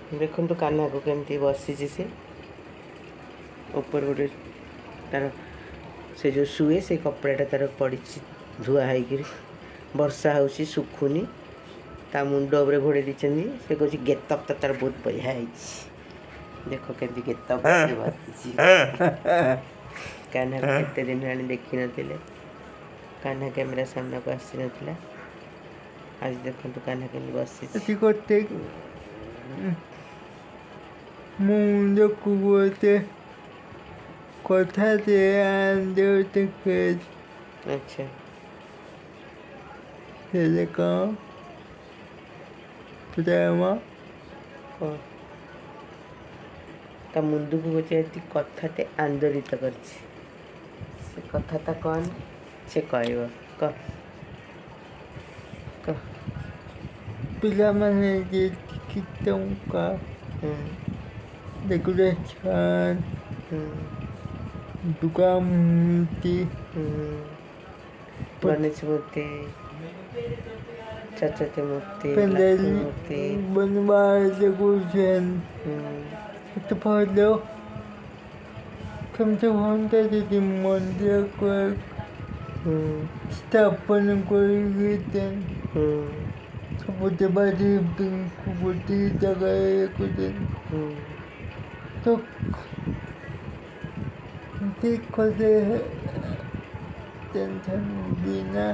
ଦେଖନ୍ତୁ କାହ୍ନାକୁ କେମିତି ବସିଛି ସେ ଉପରେ ଗୋଟେ ତାର ସେ ଯେଉଁ ଶୁଏ ସେ କପଡ଼ାଟା ତାର ପଡ଼ିଛି ଧୁଆ ହେଇକିରି ବର୍ଷା ହେଉଛି ଶୁଖୁନି ତା ମୁଣ୍ଡ ଉପରେ ଘୋଡ଼େଇ ଦେଇଛନ୍ତି ସେ କହୁଛି ଗେଟଅପ୍ ତ ତାର ବହୁତ ବଢ଼ିଆ ହେଇଛି ଦେଖ କେମିତି ଗେଟଅପ୍ ବସିଛି କାହ୍ନାକୁ କେତେ ଦିନ ହେଲାଣି ଦେଖିନଥିଲେ କାହ୍ନା କ୍ୟାମେରା ସାମ୍ନାକୁ ଆସିନଥିଲା ଆଜି ଦେଖନ୍ତୁ କାହ୍ନା କେମିତି ବସିଛି ମୁଣ୍ଡକୁ ଗୋଟେ କଥାଟେ ଆନ୍ଦୋଳିତ ଆଚ୍ଛା ହେଲେ କ'ଣ ପ୍ରେମ କ'ଣ ତା ମୁଣ୍ଡକୁ ଗୋଟେ ଏମିତି କଥାଟେ ଆନ୍ଦୋଳିତ କରିଛି ସେ କଥାଟା କ'ଣ ସେ କହିବ କହ ପିଲାମାନେ ଯେତିକି ଟଙ୍କା ଡେକୋରେସନ୍ ଦୋକାନ ମୂର୍ତ୍ତି ଗଣେଶ ମୂର୍ତ୍ତି ସରସ୍ୱତୀ ମୂର୍ତ୍ତି ପେଣ୍ଡାଲ ମୂର୍ତ୍ତି ବନବା ଡେକୋରେସନ୍ ଏତେ ଭଲ କେମିତି ହୁଅନ୍ତା ଯଦି ମନ୍ଦିର ସ୍ଥାପନ କରିକି ସବୁ ଦେବାଦେବୀଙ୍କୁ ଗୋଟିଏ ଜାଗାରେ ରଖୁଛନ୍ତି ତ ଠିକ୍ କଲେ ଟେନସନ୍ ବିନା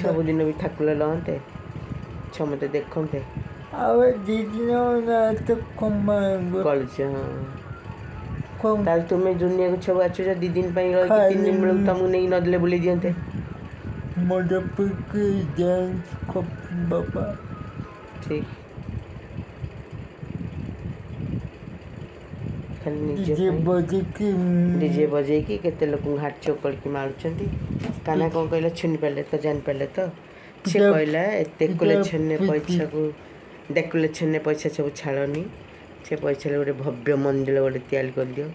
ସବୁଦିନ ବି ଠାକୁର ଲହନ୍ତେ ସମସ୍ତେ ଦେଖନ୍ତେ ଆଉ ଦୁଇ ଦିନ ନା ତ କରୁଛ ତାହେଲେ ତୁମେ ଦୁନିଆକୁ ସବୁ ଆସୁଛ 2 ଦିନ ପାଇଁ ରହିକି 3 ଦିନ ବେଳକୁ ତମକୁ ନେଇ ନଦେଲେ ବୁଲେଇ ଦିଅନ୍ତେ ମଜା ପଇକି ଡ୍ୟାନ୍ସ ବାପା ଠିକ୍ ଖାଲି ଡିଜେ ବଜେଇକି କେତେ ଲୋକଙ୍କୁ ହାଟ ଚୋକ କରିକି ମାରୁଛନ୍ତି କାହ୍ନା କ'ଣ କହିଲା ଶୁଣିପାରିଲେ ତ ଜାଣିପାରିଲେ ତ ସେ କହିଲା ଡେକୋରେସନ୍ରେ ପଇସା ସବୁ ଛାଡ଼ନି ସେ ପଇସାରେ ଗୋଟେ ଭବ୍ୟ ମନ୍ଦିର ଗୋଟେ ତିଆରି କରିଦିଅ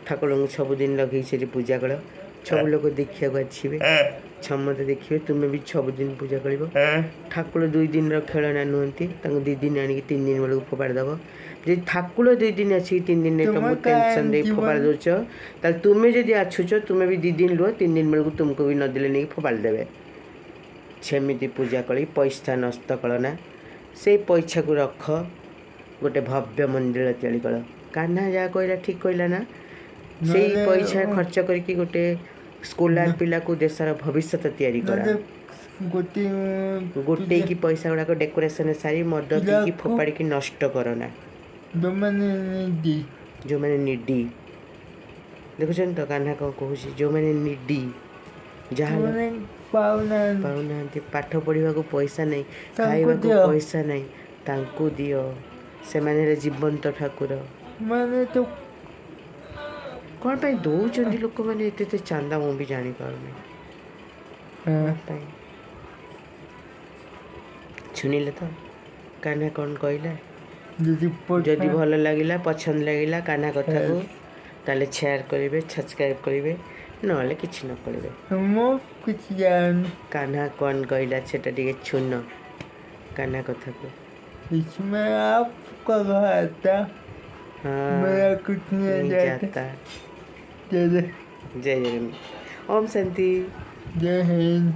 ଠାକୁରଙ୍କୁ ସବୁଦିନ ଲଗେଇ ସେଠି ପୂଜା କର ସବୁ ଲୋକ ଦେଖିବାକୁ ଆସିବେ ସମସ୍ତେ ଦେଖିବେ ତୁମେ ବି ସବୁଦିନ ପୂଜା କରିବ ଠାକୁର 2 ଦିନର ଖେଳନା ନୁହନ୍ତି ତାଙ୍କୁ 2 ଦିନ ଆଣିକି 3 ଦିନ ବେଳକୁ ଫୋପାଡ଼ି ଦେବ ଯଦି ଠାକୁର 2 ଦିନ ଆସିକି 3 ଦିନରେ ତୁମକୁ ଟେନସନ୍ ଦେଇ ଫୋପାଡ଼ି ଦେଉଛ ତାହେଲେ ତୁମେ ଯଦି ଆସୁଛ ତୁମେ ବି 2 ଦିନ ରୁହ 3 ଦିନ ବେଳକୁ ତୁମକୁ ବି ନଦେଲେ ନେଇକି ଫୋପାଡ଼ି ଦେବେ ସେମିତି ପୂଜା କରି ପଇସା ନଷ୍ଟ କର ନା ସେଇ ପଇସାକୁ ରଖ ଗୋଟେ ଭବ୍ୟ ମନ୍ଦିର ତିଆରି କର କାହ୍ନା ଯାହା କହିଲା ଠିକ୍ କହିଲା ନା ସେଇ ପଇସା ଖର୍ଚ୍ଚ କରିକି ଗୋଟେ ସ୍କଲାର ପିଲାକୁ ଦେଶର ଭବିଷ୍ୟତ ତିଆରି କର ଗୋଟେଇକି ପଇସା ଗୁଡ଼ାକ ଡେକୋରେସନ୍ ସାରି ମଦ ପିଇକି ଫୋପାଡ଼ିକି ନଷ୍ଟ କର ନା ଯେଉଁମାନେ ନିଡି ଦେଖୁଛନ୍ତି ତ କାହ୍ନା କ'ଣ କହୁଛି ଯେଉଁମାନେ ନିଡି ଯାହା ପାଉନାହାନ୍ତି ପାଠ ପଢ଼ିବାକୁ ପଇସା ନାହିଁ ଖାଇବାକୁ ପଇସା ନାହିଁ ତାଙ୍କୁ ଦିଅ ସେମାନେ ହେଲେ ଜୀବନ୍ତ ଠାକୁର କ'ଣ ପାଇଁ ଦେଉଛନ୍ତି ଲୋକମାନେ ଏତେ ଚାନ୍ଦା ମୁଁ ବି ଜାଣିପାରୁନି ପାଇଁ ଶୁଣିଲେ ତ କାହ୍ନା କ'ଣ କହିଲା ଯଦି ଭଲ ଲାଗିଲା ପସନ୍ଦ ଲାଗିଲା କାହ୍ନା କଥାକୁ ତାହେଲେ ସେୟାର କରିବେ ସବସ୍କ୍ରାଇବ୍ କରିବେ ନହେଲେ କିଛି ନ କରିବେ କାହ୍ନା କ'ଣ କହିଲା ସେଟା ଟିକେ ଶୁଣ କାହ୍ନା କଥାକୁ जाता जय जगन्नाथ ओम शांति जय हिंद।